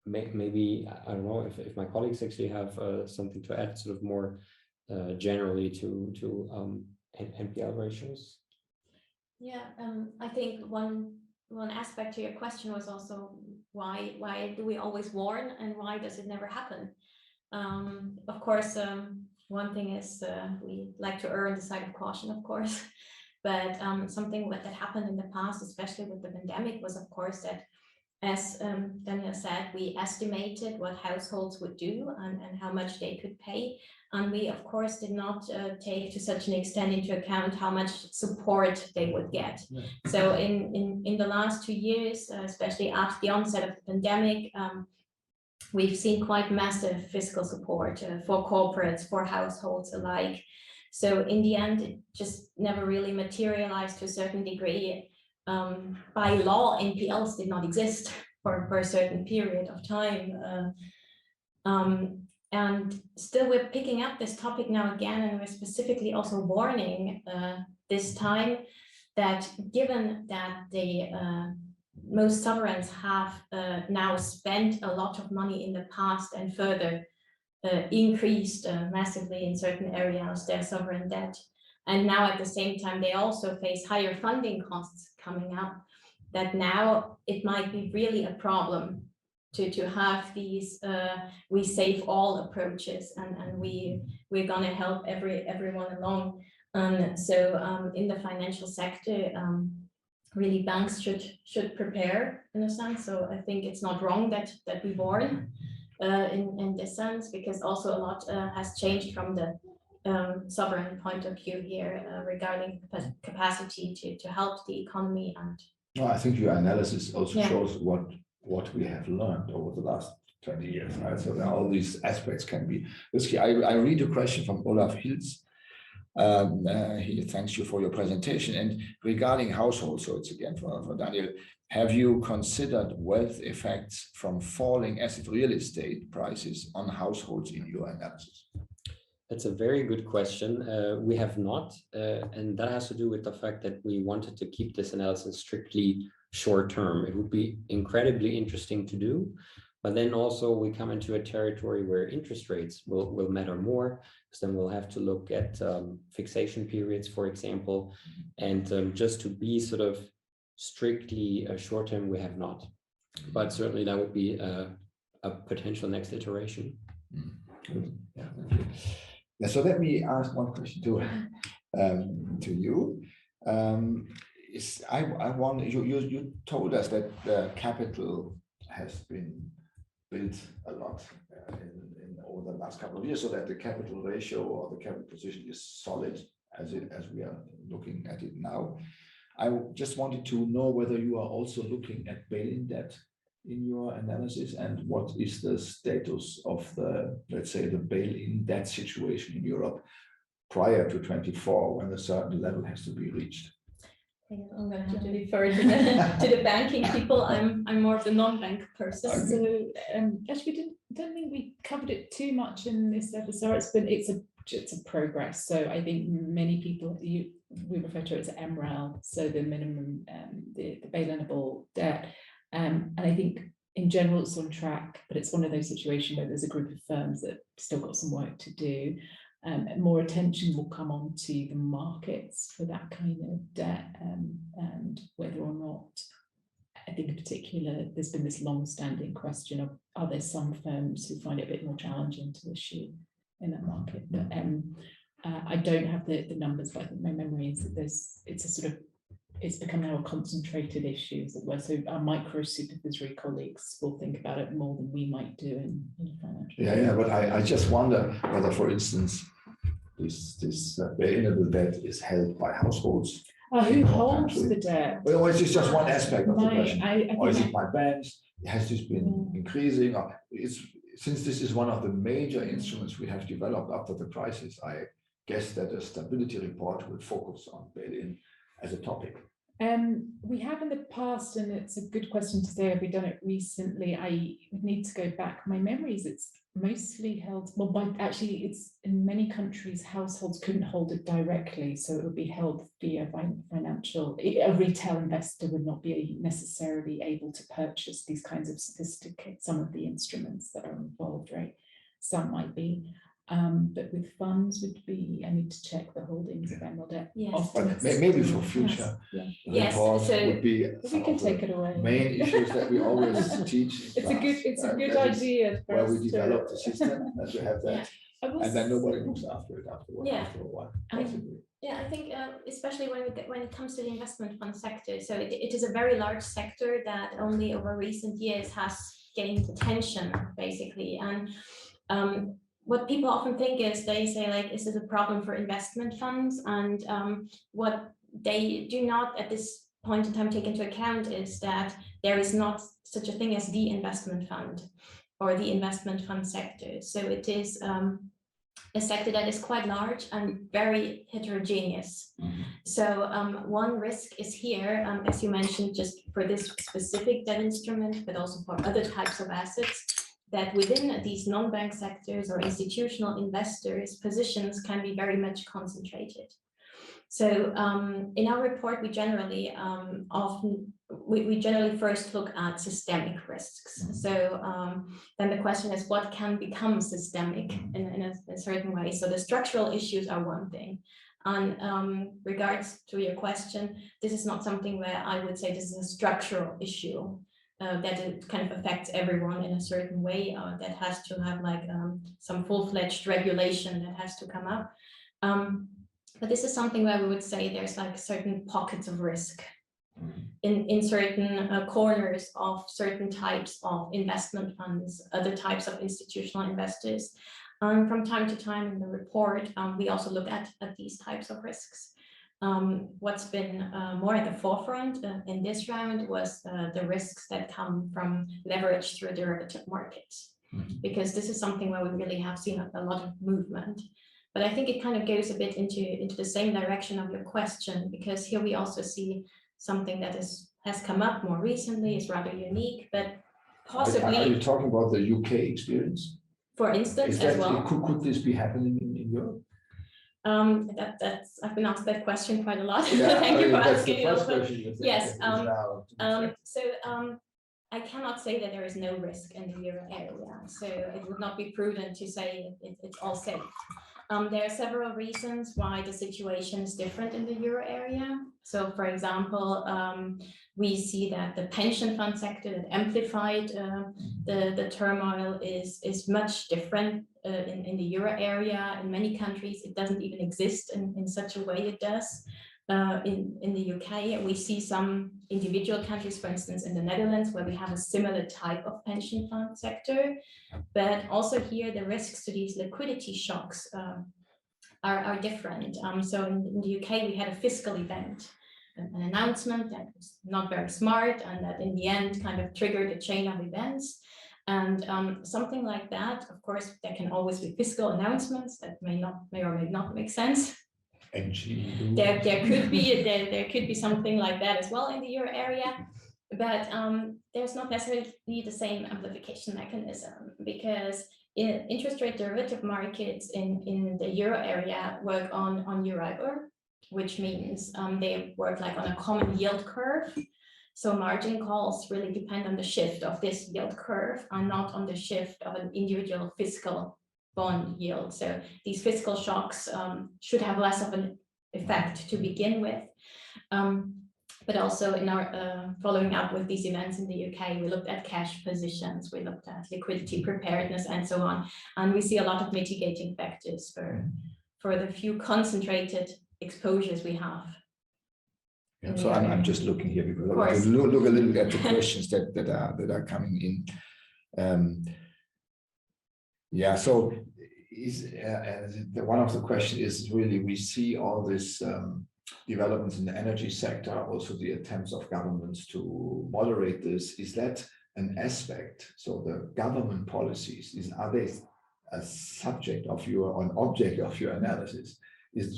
maybe, I don't know if my colleagues actually have something to add sort of more generally to NPL ratios. Yeah, I think one aspect to your question was also why do we always warn and why does it never happen? Of course, one thing is we like to err on the side of caution, of course, but something that happened in the past, especially with the pandemic, was of course that, as Daniel said, we estimated what households would do and how much they could pay. And we, of course, did not take to such an extent into account how much support they would get. Yeah. So in the last 2 years, especially after the onset of the pandemic, we've seen quite massive fiscal support for corporates, for households alike. So in the end, it just never really materialized to a certain degree. By law, NPLs did not exist for a certain period of time. And still we're picking up this topic now again, and we're specifically also warning this time that given that the most sovereigns have now spent a lot of money in the past and further increased massively in certain areas their sovereign debt, and now at the same time they also face higher funding costs coming up, that now it might be really a problem to have these we save all approaches, and we're gonna help everyone along. So in the financial sector, really banks should prepare in a sense. So I think it's not wrong that we warn in this sense, because also a lot has changed from the sovereign point of view here regarding capacity to help the economy. And well, I think your analysis also shows what we have learned over the last 20 years, right? So all these aspects can be risky. I read a question from Olaf Hills. He thanks you for your presentation. And regarding households, so it's again for Daniel, have you considered wealth effects from falling asset real estate prices on households in your analysis? That's a very good question. We have not, and that has to do with the fact that we wanted to keep this analysis strictly short term. It would be incredibly interesting to do, but then also we come into a territory where interest rates will matter more, because then we'll have to look at fixation periods, for example, and just to be sort of strictly short term, we have not. But certainly that would be a potential next iteration. Yeah, thank you. Yeah, so let me ask one question to you. I want you told us that the capital has been built a lot in over the last couple of years, so that the capital ratio or the capital position is solid as we are looking at it now. I just wanted to know whether you are also looking at bail-in debt in your analysis, and what is the status of the, let's say, the bail-in debt situation in Europe prior to 24, when a certain level has to be reached? I'm going to have to refer to the banking people. I'm more of the non-bank person. Okay. So actually, don't think we covered it too much in this FSR. It's a progress. So I think many people we refer to it as MREL, so the minimum the bail-inable debt. And I think in general it's on track, but it's one of those situations where there's a group of firms that still got some work to do. More attention will come on to the markets for that kind of debt, and whether or not, I think in particular, there's been this long-standing question of, are there some firms who find it a bit more challenging to issue in that market? But I don't have the numbers, but I think my memory is that it's a sort of it's become now a concentrated issue, as it were. So our micro supervisory colleagues will think about it more than we might do in financial. Yeah, but I just wonder whether, for instance, this bail-inable debt is held by households. Who holds the debt? Well, it's just one aspect of the question. Or is think it by banks? Has this been increasing? Or since this is one of the major instruments we have developed after the crisis, I guess that a stability report will focus on bail-in as a topic. We have in the past, and it's a good question to say, have we done it recently? I would need to go back. My memory is it's mostly held, well, actually it's in many countries, households couldn't hold it directly, so it would be held via financial, a retail investor would not be necessarily able to purchase these kinds of sophisticated, some of the instruments that are involved, right? Some might be. But with funds would be, I need to check the holdings of ML debt. Yes. But maybe for future reports would be we can take it away. Main issues that we always teach. It's a good idea. Where we develop the system and to have that, and then nobody looks after it afterwards. Yeah. After a while. I think especially when it comes to the investment fund sector, so it is a very large sector that only over recent years has gained attention, basically, and what people often think is they say, like, is this a problem for investment funds? And what they do not at this point in time take into account is that there is not such a thing as the investment fund or the investment fund sector. So it is a sector that is quite large and very heterogeneous. So one risk is here, as you mentioned, just for this specific debt instrument, but also for other types of assets, that within these non-bank sectors or institutional investors, positions can be very much concentrated. So in our report, we generally we generally first look at systemic risks. So then the question is, what can become systemic in a certain way? So the structural issues are one thing. And regards to your question, this is not something where I would say this is a structural issue. That it kind of affects everyone in a certain way, that has to have like some full-fledged regulation that has to come up. But this is something where we would say there's like certain pockets of risk in certain corners of certain types of investment funds, other types of institutional investors. From time to time in the report, we also look at these types of risks. What's been more at the forefront in this round was the risks that come from leverage through derivative markets, because this is something where we really have seen a lot of movement. But I think it kind of goes a bit into the same direction of your question, because here we also see something that has come up more recently, is rather unique, but possibly. Are you talking about the UK experience? For instance, as well. Could this be happening in Europe? I've been asked that question quite a lot. Yeah, Thank you for asking. Yes. I cannot say that there is no risk in the euro area, so it would not be prudent to say it's all safe. There are several reasons why the situation is different in the euro area. So, for example, we see that the pension fund sector that amplified the turmoil is much different in the euro area. In many countries, it doesn't even exist in such a way it does. In the UK, we see some individual countries, for instance, in the Netherlands, where we have a similar type of pension fund sector. But also here, the risks to these liquidity shocks are different. So in the UK, we had a fiscal event, an announcement that was not very smart, and that in the end kind of triggered a chain of events. And something like that, of course, there can always be fiscal announcements that may or may not make sense. There could be something like that as well in the euro area, but there's not necessarily the same amplification mechanism, because interest rate derivative markets in the euro area work on Euribor, which means they work like on a common yield curve. So margin calls really depend on the shift of this yield curve and not on the shift of an individual fiscal bond yield. So these fiscal shocks should have less of an effect to begin with. But also in our following up with these events in the UK, we looked at cash positions, we looked at liquidity preparedness and so on. And we see a lot of mitigating factors for the few concentrated exposures we have. Yeah, so I'm just looking here because I want to look a little bit at the questions that are coming in. Yeah, so one of the questions is really, we see all this developments in the energy sector, also the attempts of governments to moderate this. Is that an aspect? So the government policies, are they a subject of your, an object of your analysis?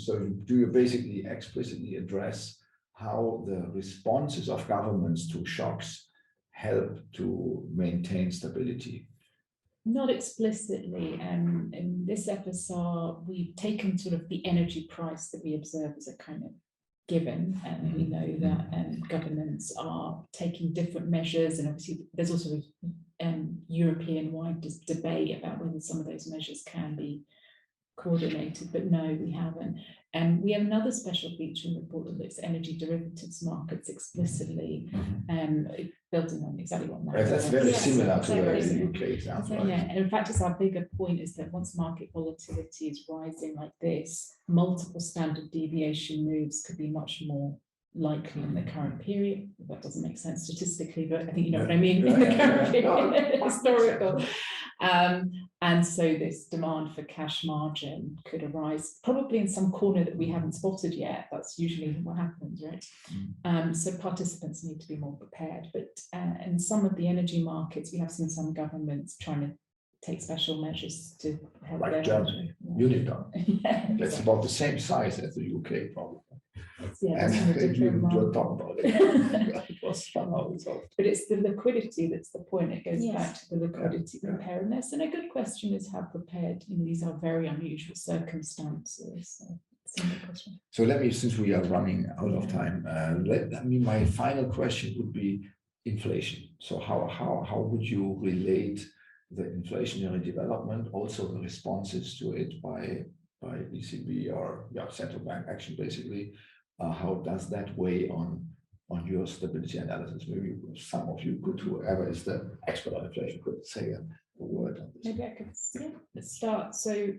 So do you basically explicitly address how the responses of governments to shocks help to maintain stability? Not explicitly. In this FSR, we've taken sort of the energy price that we observe as a kind of given, and we know that governments are taking different measures, and obviously there's also European-wide debate about whether some of those measures can be coordinated, but no, we haven't. And we have another special feature in the report that looks at energy derivatives markets explicitly, building on exactly what Manuela. That's very similar to the UK example. Right? Yeah, and in fact, it's our bigger point is that once market volatility is rising like this, multiple standard deviation moves could be much more likely in the current period. That doesn't make sense statistically, but I think you know what I mean, in the current period, historical. And so this demand for cash margin could arise probably in some corner that we haven't spotted yet. That's usually what happens, right? So participants need to be more prepared. But in some of the energy markets, we have seen some governments trying to take special measures to help. Like Germany, Unidom. That's about the same size as the UK, probably. Yeah, and you don't talk about it. It was somehow resolved. But it's the liquidity that's the point. It goes back to the liquidity preparedness. And a good question is how prepared. You know, these are very unusual circumstances. So let me, since we are running out of time, my final question would be inflation. So how would you relate the inflationary development, also the responses to it by ECB or central bank action, basically? How does that weigh on your stability analysis? Maybe some of you could, whoever is the expert on inflation, could say a word on this. Maybe I could start. So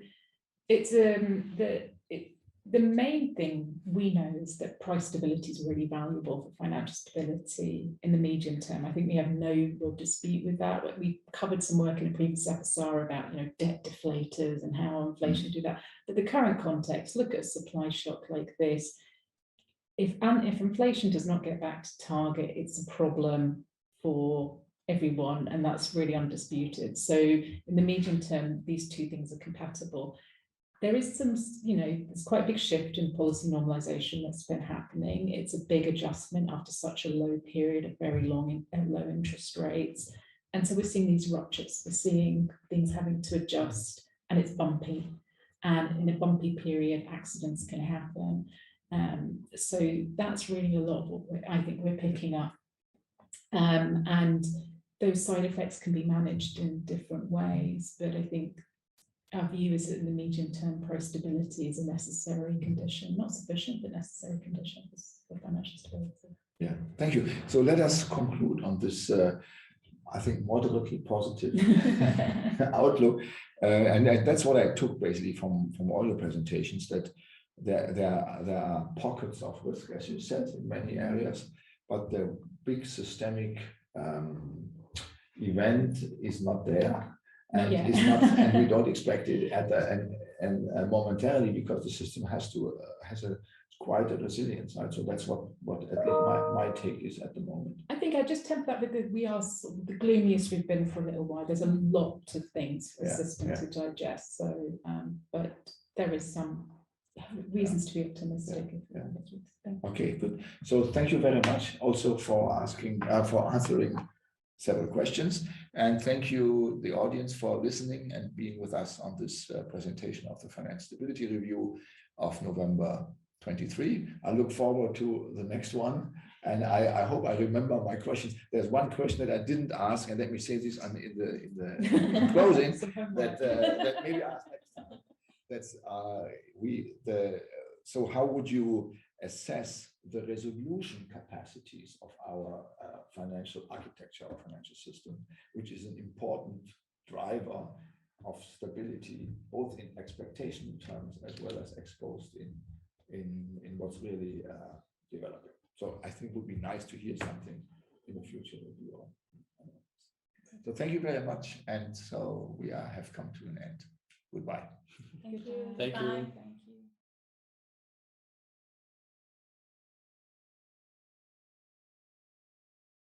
it's the main thing we know is that price stability is really valuable for financial stability in the medium term. I think we have no real dispute with that. We covered some work in a previous FSR about debt deflators and how inflation do that. But the current context, look at a supply shock like this. If inflation does not get back to target, it's a problem for everyone, and that's really undisputed. So in the medium term, these two things are compatible. There is some, there's quite a big shift in policy normalisation that's been happening. It's a big adjustment after such a low period of very long and low interest rates. And so we're seeing these ruptures, we're seeing things having to adjust, and it's bumpy. And in a bumpy period, accidents can happen. So that's really a lot of what I think we're picking up. And those side effects can be managed in different ways, but I think our view is that in the medium term, price stability is a necessary condition, not sufficient, but necessary condition for financial stability. Yeah, thank you. So let us conclude on this, I think, moderately positive outlook. And that's what I took basically from all your presentations, that there are pockets of risk, as you said, in many areas, but the big systemic event is not there. And it's not, and we don't expect it momentarily, because the system has quite a resilience, right? So that's what at least my take is at the moment. I think I just temper that with we are sort of the gloomiest we've been for a little while. There's a lot of things for the system to digest. So, but there is some reasons to be optimistic. Okay, good. So thank you very much also for answering several questions, and thank you the audience for listening and being with us on this presentation of the Financial Stability Review of November 23. I look forward to the next one, and I hope I remember my questions. There's one question that I didn't ask, and let me say this in the closing that maybe ask next time. That's so how would you assess the resolution capacities of our financial architecture, our financial system, which is an important driver of stability, both in expectation terms as well as exposed in what's really developing. So I think it would be nice to hear something in the future with you all. So thank you very much. And so we have come to an end. Goodbye. Thank you. Thank you. Bye.